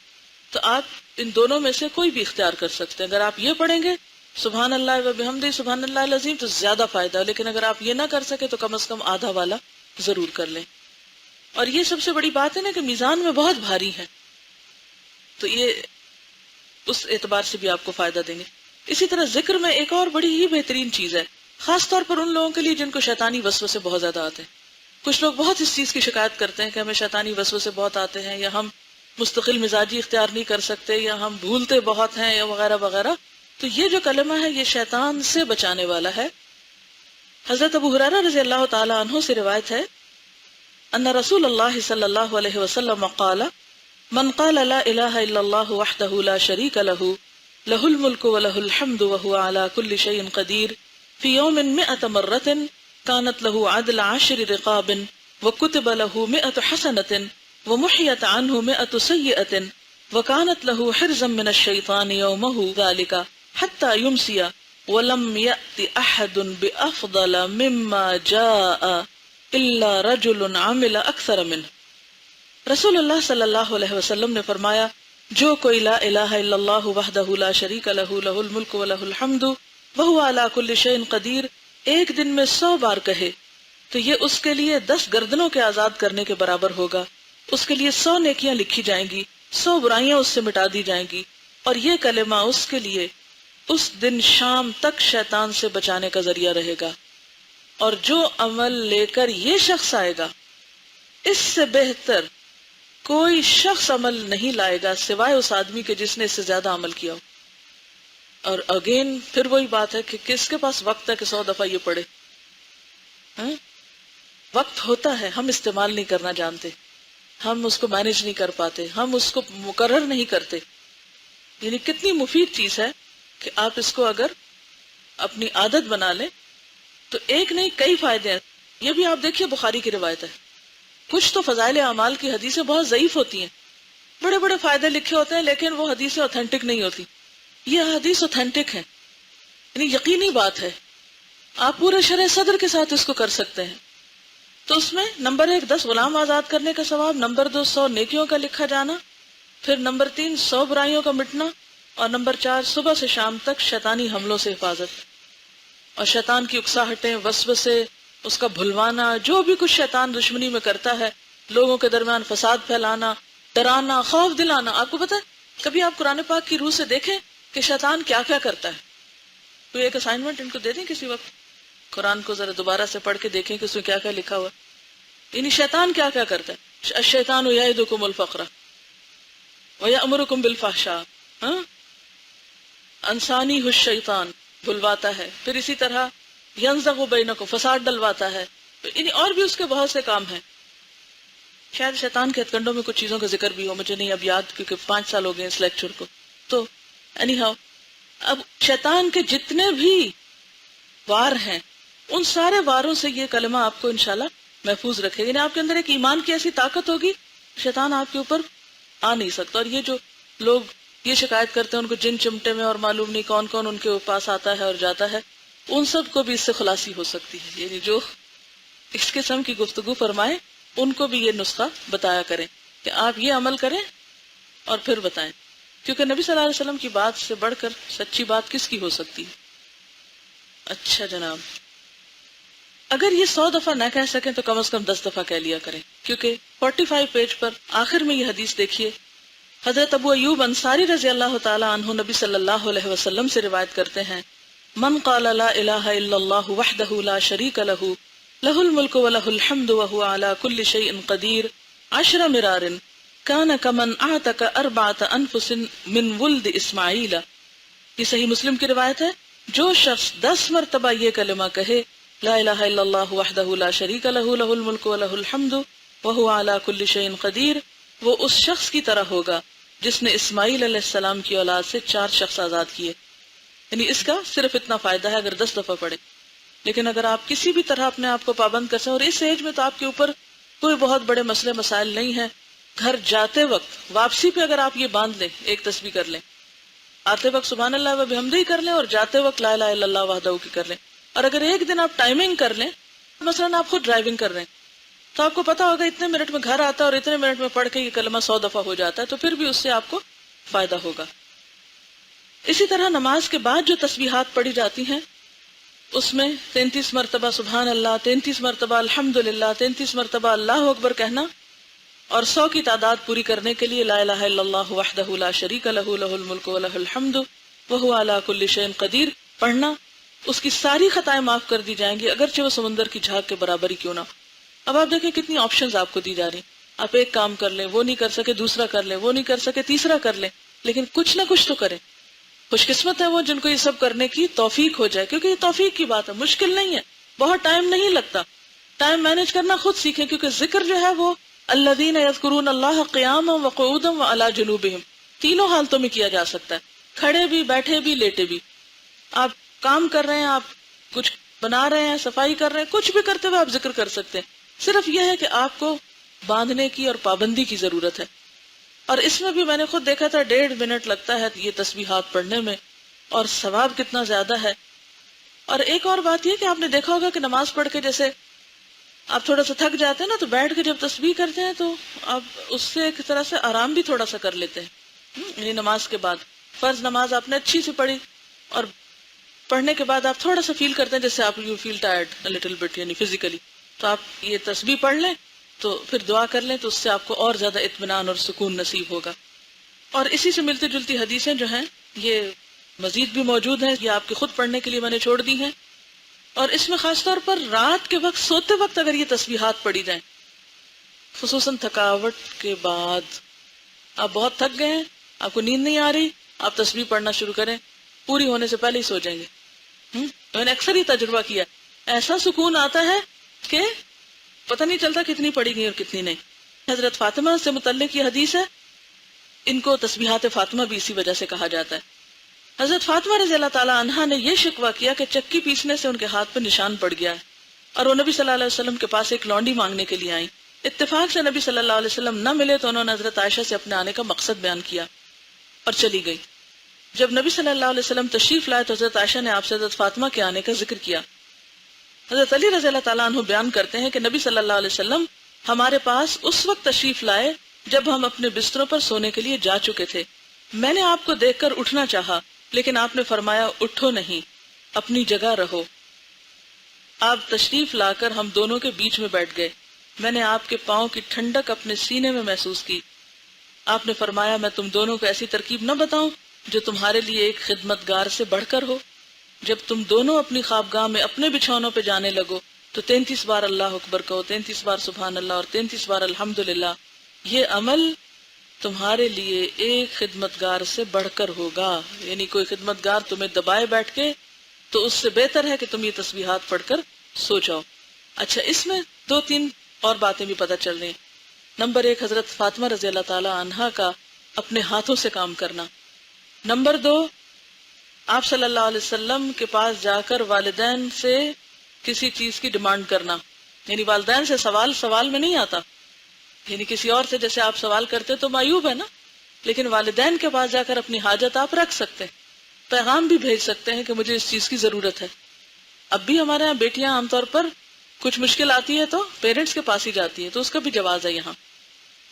تو آپ ان دونوں میں سے کوئی بھی اختیار کر سکتے ہیں. اگر آپ یہ پڑھیں گے سبحان اللہ وبحمدہ سبحان اللہ العظیم تو زیادہ فائدہ ہے، لیکن اگر آپ یہ نہ کر سکے تو کم از کم آدھا والا ضرور کر لیں. اور یہ سب سے بڑی بات ہے نا کہ میزان میں بہت بھاری ہے، تو یہ اس اعتبار سے بھی آپ کو فائدہ دیں گے. اسی طرح ذکر میں ایک اور بڑی ہی بہترین چیز ہے، خاص طور پر ان لوگوں کے لیے جن کو شیطانی وسوسے بہت زیادہ آتے ہیں. کچھ لوگ بہت اس چیز کی شکایت کرتے ہیں کہ ہمیں شیطانی وسوسے بہت آتے ہیں، یا ہم مستقل مزاجی اختیار نہیں کر سکتے، یا ہم بھولتے بہت ہیں، یا وغیرہ وغیرہ. تو یہ جو کلمہ ہے یہ شیطان سے بچانے والا ہے. حضرت ابو ہریرہ رضی اللہ تعالی عنہ سے روایت ہے ان رسول اللہ صلی اللہ علیہ وسلم قال من قال لا الہ الا اللہ وحدہ لا شریک لہ لہ الملک ولہ الحمد وهو على كل شيء قدیر فی یوم 100 مرۃ كانت له عدل 10 رقاب وكتب له 100 حسنۃ ومحیت عنه 100 سیئۃ وكانت له حرزا من الشیطان یومه ذلك حتى يمسي ولم يأت احد بافضل مما جاء الا رجل عمل اکثر منه۔ رسول اللہ صلی اللہ علیہ وسلم نے فرمایا جو کوئی لا الہ الا اللہ وحدہ لا شریک لہ لہ الملک ولہ الحمد وہو علی کل شیء قدیر ایک دن میں 100 بار کہے تو یہ اس کے لیے 10 گردنوں کے آزاد کرنے کے برابر ہوگا، اس کے لیے 100 نیکیاں لکھی جائیں گی، 100 برائیاں اس سے مٹا دی جائیں گی، اور یہ کلمہ اس کے لیے اس دن شام تک شیطان سے بچانے کا ذریعہ رہے گا۔ اور جو عمل لے کر یہ شخص آئے گا اس سے بہتر کوئی شخص عمل نہیں لائے گا سوائے اس آدمی کے جس نے اس سے زیادہ عمل کیا ہو۔ اور اگین پھر وہی بات ہے کہ کس کے پاس وقت ہے کہ 100 دفعہ یہ پڑھے؟ وقت ہوتا ہے، ہم استعمال نہیں کرنا جانتے، ہم اس کو مینج نہیں کر پاتے، ہم اس کو مقرر نہیں کرتے۔ یعنی کتنی مفید چیز ہے کہ آپ اس کو اگر اپنی عادت بنا لیں تو ایک نہیں کئی فائدے ہیں۔ یہ بھی آپ دیکھیے بخاری کی روایت ہے، کچھ تو فضائل اعمال کی حدیثیں بہت ضعیف ہوتی ہیں، بڑے بڑے فائدے لکھے ہوتے ہیں لیکن وہ حدیثیں اوتھینٹک نہیں ہوتی۔ یہ حدیث اوتھینٹک ہے، یعنی یقینی بات ہے، آپ پورے شرح صدر کے ساتھ اس کو کر سکتے ہیں۔ تو اس میں نمبر 1 10 غلام آزاد کرنے کا ثواب، نمبر 2 100 نیکیوں کا لکھا جانا، پھر نمبر 3 100 برائیوں کا مٹنا، اور نمبر 4 صبح سے شام تک شیطانی حملوں سے حفاظت، اور شیطان کی اکساہٹیں، وسوسے، اس کا بھلوانا، جو بھی کچھ شیطان دشمنی میں کرتا ہے، لوگوں کے درمیان فساد پھیلانا، ڈرانا، خوف دلانا۔ آپ کو پتہ ہے کبھی آپ قرآن پاک کی روح سے دیکھیں کہ شیطان کیا کیا کرتا ہے؟ تو ایک اسائنمنٹ ان کو دے دیں کسی وقت، قرآن کو ذرا دوبارہ سے پڑھ کے دیکھیں کہ اس میں کیا کیا لکھا ہوا ہے۔ یعنی شیطان کیا کیا کرتا ہے؟ الشیطان یعدکم الفقر ویأمرکم بالفحشاء، انسانی الشیطان بھلواتا ہے، پھر اسی طرح ینزغ بینکم فساد ڈلواتا ہے، یعنی اور بھی اس کے بہت سے کام ہیں۔ شاید شیطان کے ہتھ کنڈوں میں کچھ چیزوں کا ذکر بھی ہو، مجھے نہیں اب یاد کیونکہ 5 سال ہو گئے اس لیکچر کو۔ تو اینی ہاؤ اب شیطان کے جتنے بھی وار ہیں ان سارے واروں سے یہ کلمہ آپ کو انشاءاللہ محفوظ رکھے گا۔ یعنی آپ کے اندر ایک ایمان کی ایسی طاقت ہوگی شیطان آپ کے اوپر آ نہیں سکتا۔ اور یہ جو لوگ یہ شکایت کرتے ہیں ان کو جن چمٹے میں اور معلوم نہیں کون کون ان کے پاس آتا ہے اور جاتا ہے، ان سب کو بھی اس سے خلاصی ہو سکتی ہے۔ یعنی جو اس قسم کی گفتگو فرمائے ان کو بھی یہ نسخہ بتایا کریں کہ آپ یہ عمل کریں اور پھر بتائیں، کیونکہ نبی صلی اللہ علیہ وسلم کی بات سے بڑھ کر سچی بات کس کی ہو سکتی ہے؟ اچھا جناب، اگر یہ 100 دفعہ نہ کہہ سکیں تو کم از کم 10 دفعہ کہہ لیا کریں، کیونکہ 45 پیج پر آخر میں یہ حدیث دیکھیے، حضرت ابو ایوب انصاری رضی اللہ تعالی عنہ نبی صلی اللہ علیہ وسلم سے روایت کرتے ہیں، من قال لا الہ الا اللہ وحدہ لا شریک لہ لہ الملک ولہ الحمد وہو علی کل شیء قدیر 10 مرار کان کمن اعتق 4 انفس من ولد اسماعیل۔ یہ صحیح مسلم کی روایت ہے، جو شخص 10 مرتبہ یہ کلمہ کہے لا الہ الا اللہ وحدہ لا شریک لہ لہ الملک ولہ الحمد وہو علی کل شیء قدیر، وہ اس شخص کی طرح ہوگا جس نے اسماعیل علیہ السلام کی اولاد سے 4 شخص آزاد کیے۔ یعنی اس کا صرف اتنا فائدہ ہے اگر 10 دفعہ پڑھے، لیکن اگر آپ کسی بھی طرح اپنے آپ کو پابند کر سکیں، اور اس ایج میں تو آپ کے اوپر کوئی بہت بڑے مسئلے مسائل نہیں ہیں، گھر جاتے وقت واپسی پہ اگر آپ یہ باندھ لیں، ایک تسبیح کر لیں، آتے وقت سبحان اللہ و بحمدہ کر لیں اور جاتے وقت لا الہ الا اللہ وحدہ کی کر لیں، اور اگر ایک دن آپ ٹائمنگ کر لیں، مثلا آپ خود ڈرائیونگ کر رہے ہیں تو آپ کو پتا ہوگا اتنے منٹ میں گھر آتا ہے اور اتنے منٹ میں پڑھ کے یہ کلمہ 100 دفعہ ہو جاتا ہے، تو پھر بھی اس سے آپ کو فائدہ ہوگا۔ اسی طرح نماز کے بعد جو تسبیحات پڑھی جاتی ہیں اس میں 33 مرتبہ سبحان اللہ، 33 مرتبہ الحمدللہ، 33 مرتبہ اللہ اکبر کہنا، اور 100 کی تعداد پوری کرنے کے لیے لا الہ الا اللہ وحدہ لا شریک لہ لہ الملک ولہ الحمد وہو علی کل شیء قدیر پڑھنا، اس کی ساری خطائیں معاف کر دی جائیں گی، اگرچہ وہ سمندر کی جھاگ کے برابر ہی کیوں نہ۔ اب آپ دیکھیں کتنی آپشنز آپ کو دی جا رہی، آپ ایک کام کر لیں، وہ نہیں کر سکے دوسرا کر لیں، وہ نہیں کر سکے تیسرا کر لیں، لیکن کچھ نہ کچھ تو کریں۔ خوش قسمت ہے وہ جن کو یہ سب کرنے کی توفیق ہو جائے، کیونکہ یہ توفیق کی بات ہے، مشکل نہیں ہے، بہت ٹائم نہیں لگتا. ٹائم مینج کرنا خود سیکھیں، کیونکہ ذکر جو ہے وہ الذین یذکرون اللہ قیاما وقعودا وعلی جنوبہم، تینوں حالتوں میں کیا جا سکتا ہے، کھڑے بھی، بیٹھے بھی، لیٹے بھی. آپ کام کر رہے ہیں، آپ کچھ بنا رہے ہیں، صفائی کر رہے ہیں، کچھ بھی کرتے ہوئے آپ ذکر کر سکتے ہیں. صرف یہ ہے کہ آپ کو باندھنے کی اور پابندی کی ضرورت ہے. اور اس میں بھی میں نے خود دیکھا تھا 1.5 منٹ لگتا ہے یہ تسبیحات پڑھنے میں، اور ثواب کتنا زیادہ ہے. اور ایک اور بات یہ کہ آپ نے دیکھا ہوگا کہ نماز پڑھ کے جیسے آپ تھوڑا سا تھک جاتے ہیں نا، تو بیٹھ کے جب تسبیح کرتے ہیں تو آپ اس سے ایک طرح سے آرام بھی تھوڑا سا کر لیتے ہیں. یعنی نماز کے بعد فرض نماز آپ نے اچھی سے پڑھی، اور پڑھنے کے بعد آپ تھوڑا سا فیل کرتے ہیں جیسے آپ you feel tired little bit, یعنی فزیکلی، تو آپ یہ تسبیح پڑھ لیں، تو پھر دعا کر لیں، تو اس سے آپ کو اور زیادہ اطمینان اور سکون نصیب ہوگا. اور اسی سے ملتی جلتی حدیثیں جو ہیں یہ مزید بھی موجود ہیں، یہ آپ کے خود پڑھنے کے لیے میں نے چھوڑ دی ہیں. اور اس میں خاص طور پر رات کے وقت سوتے وقت اگر یہ تسبیحات پڑھی جائیں، خصوصاً تھکاوٹ کے بعد، آپ بہت تھک گئے ہیں، آپ کو نیند نہیں آ رہی، آپ تسبیح پڑھنا شروع کریں، پوری ہونے سے پہلے ہی سو جائیں گے. میں نے اکثر ہی تجربہ کیا، ایسا سکون آتا ہے کہ پتہ نہیں چلتا کتنی پڑھی گئی اور کتنی نہیں. حضرت فاطمہ سے متعلق یہ حدیث ہے، ان کو تسبیحات فاطمہ بھی اسی وجہ سے کہا جاتا ہے. حضرت فاطمہ رضی اللہ تعالی عنہا نے یہ شکوہ کیا کہ چکی پیسنے سے ان کے ہاتھ پہ نشان پڑ گیا ہے، اور وہ نبی صلی اللہ علیہ وسلم کے پاس ایک لونڈی مانگنے کے لیے آئیں. اتفاق سے نبی صلی اللہ علیہ وسلم نہ ملے تو انہوں نے حضرت عائشہ سے اپنے آنے کا مقصد بیان کیا اور چلی گئی. جب نبی صلی اللہ علیہ وسلم تشریف لائے تو حضرت عائشہ نے آپ سے حضرت فاطمہ کے آنے کا ذکر کیا. حضرت علی رضی اللہ تعالیٰ عنہ بیان کرتے ہیں کہ نبی صلی اللہ علیہ وسلم ہمارے پاس اس وقت تشریف لائے جب ہم اپنے بستروں پر سونے کے لیے جا چکے تھے. میں نے آپ کو دیکھ کر اٹھنا چاہا، لیکن آپ نے فرمایا اٹھو نہیں، اپنی جگہ رہو. آپ تشریف لا کر ہم دونوں کے بیچ میں بیٹھ گئے. میں نے آپ کے پاؤں کی ٹھنڈک اپنے سینے میں محسوس کی. آپ نے فرمایا میں تم دونوں کو ایسی ترکیب نہ بتاؤں جو تمہارے لیے ایک خدمتگار سے بڑھ کر ہو. جب تم دونوں اپنی خوابگاہ میں اپنے بچھونوں پہ جانے لگو تو 33 بار اللہ اکبر کہو، 33 بار سبحان اللہ اور 33 بار الحمدللہ. یہ عمل تمہارے لیے ایک خدمتگار سے بڑھ کر ہوگا. یعنی کوئی خدمتگار تمہیں دبائے بیٹھ کے تو اس سے بہتر ہے کہ تم یہ تسبیحات پڑھ کر سو جاؤ. اچھا، اس میں 2-3 اور باتیں بھی پتہ چل رہی ہیں. نمبر 1 حضرت فاطمہ رضی اللہ تعالی عنہا کا اپنے ہاتھوں سے کام کرنا. نمبر 2 آپ صلی اللہ علیہ وسلم کے پاس جا کر والدین سے کسی چیز کی ڈیمانڈ کرنا. یعنی والدین سے سوال میں نہیں آتا، یعنی کسی اور سے جیسے آپ سوال کرتے تو معیوب ہے نا، لیکن والدین کے پاس جا کر اپنی حاجت آپ رکھ سکتے ہیں، پیغام بھی بھیج سکتے ہیں کہ مجھے اس چیز کی ضرورت ہے. اب بھی ہمارے یہاں بیٹیاں عام طور پر کچھ مشکل آتی ہے تو پیرنٹس کے پاس ہی جاتی ہیں، تو اس کا بھی جواز ہے یہاں،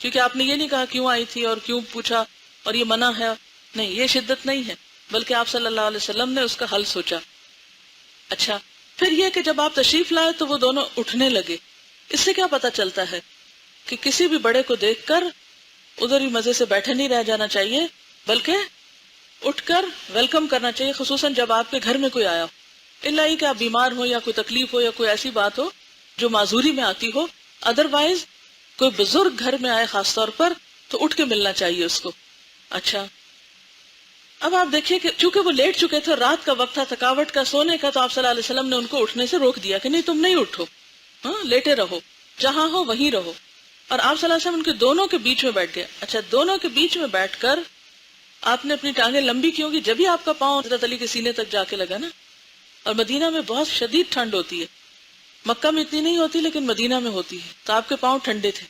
کیونکہ آپ نے یہ نہیں کہا کیوں آئی تھی اور کیوں پوچھا اور یہ منع ہے. نہیں، یہ شدت نہیں ہے، بلکہ آپ صلی اللہ علیہ وسلم نے اس کا حل سوچا. اچھا، پھر یہ کہ جب آپ تشریف لائے تو وہ دونوں اٹھنے لگے. اس سے کیا پتا چلتا ہے کہ کسی بھی بڑے کو دیکھ کر ادھر ہی مزے سے بیٹھے نہیں رہ جانا چاہیے، بلکہ اٹھ کر ویلکم کرنا چاہیے، خصوصاً جب آپ کے گھر میں کوئی آیا ہو. الا ہی کہ آپ بیمار ہو یا کوئی تکلیف ہو یا کوئی ایسی بات ہو جو معذوری میں آتی ہو. ادروائز کوئی بزرگ گھر میں آئے خاص طور پر تو اٹھ کے ملنا چاہیے اس کو. اچھا، اب آپ دیکھیے کہ چونکہ وہ لیٹ چکے تھے، رات کا وقت تھا، تھکاوٹ کا، سونے کا، تو آپ صلی اللہ علیہ وسلم نے ان کو اٹھنے سے روک دیا کہ نہیں، تم نہیں اٹھو، لیٹے رہو، جہاں ہو وہیں رہو. اور آپ صلی اللہ علیہ وسلم ان کے دونوں کے بیچ میں بیٹھ گئے. اچھا، دونوں کے بیچ میں بیٹھ کر آپ نے اپنی ٹانگیں لمبی کی ہوگی، جبھی آپ کا پاؤں حضرت علی کے سینے تک جا کے لگا نا. اور مدینہ میں بہت شدید ٹھنڈ ہوتی ہے، مکہ میں اتنی نہیں ہوتی لیکن مدینہ میں ہوتی ہے، تو آپ کے پاؤں ٹھنڈے تھے.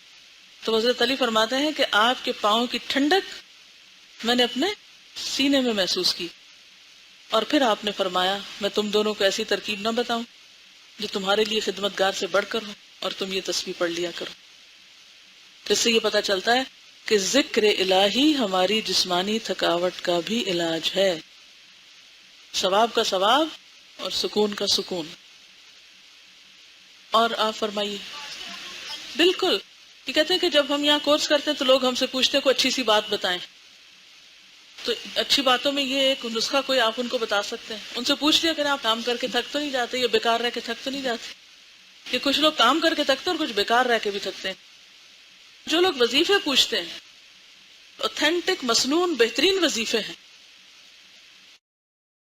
تو حضرت علی فرماتے ہیں کہ آپ کے پاؤں کی ٹھنڈک میں نے اپنے سینے میں محسوس کی. اور پھر آپ نے فرمایا میں تم دونوں کو ایسی ترکیب نہ بتاؤں جو تمہارے لیے خدمتگار سے بڑھ کر ہو، اور تم یہ تسبیح پڑھ لیا کرو. اس سے یہ پتا چلتا ہے کہ ذکر الہی ہماری جسمانی تھکاوٹ کا بھی علاج ہے، ثواب کا ثواب اور سکون کا سکون. اور آپ فرمائیے. بالکل، یہ کہتے ہیں کہ جب ہم یہاں کورس کرتے ہیں تو لوگ ہم سے پوچھتے ہیں کوئی اچھی سی بات بتائیں، تو اچھی باتوں میں یہ ایک نسخہ کوئی آپ ان کو بتا سکتے ہیں. ان سے پوچھ لیا کریں آپ کام کر کے تھک تو نہیں جاتے، یا بیکار رہ کے تھک تو نہیں جاتے. کہ کچھ لوگ کام کر کے تھکتے ہیں اور کچھ بیکار رہ کے بھی تھکتے ہیں. جو لوگ وظیفے پوچھتے ہیں، اوتھینٹک مصنون بہترین وظیفے ہیں،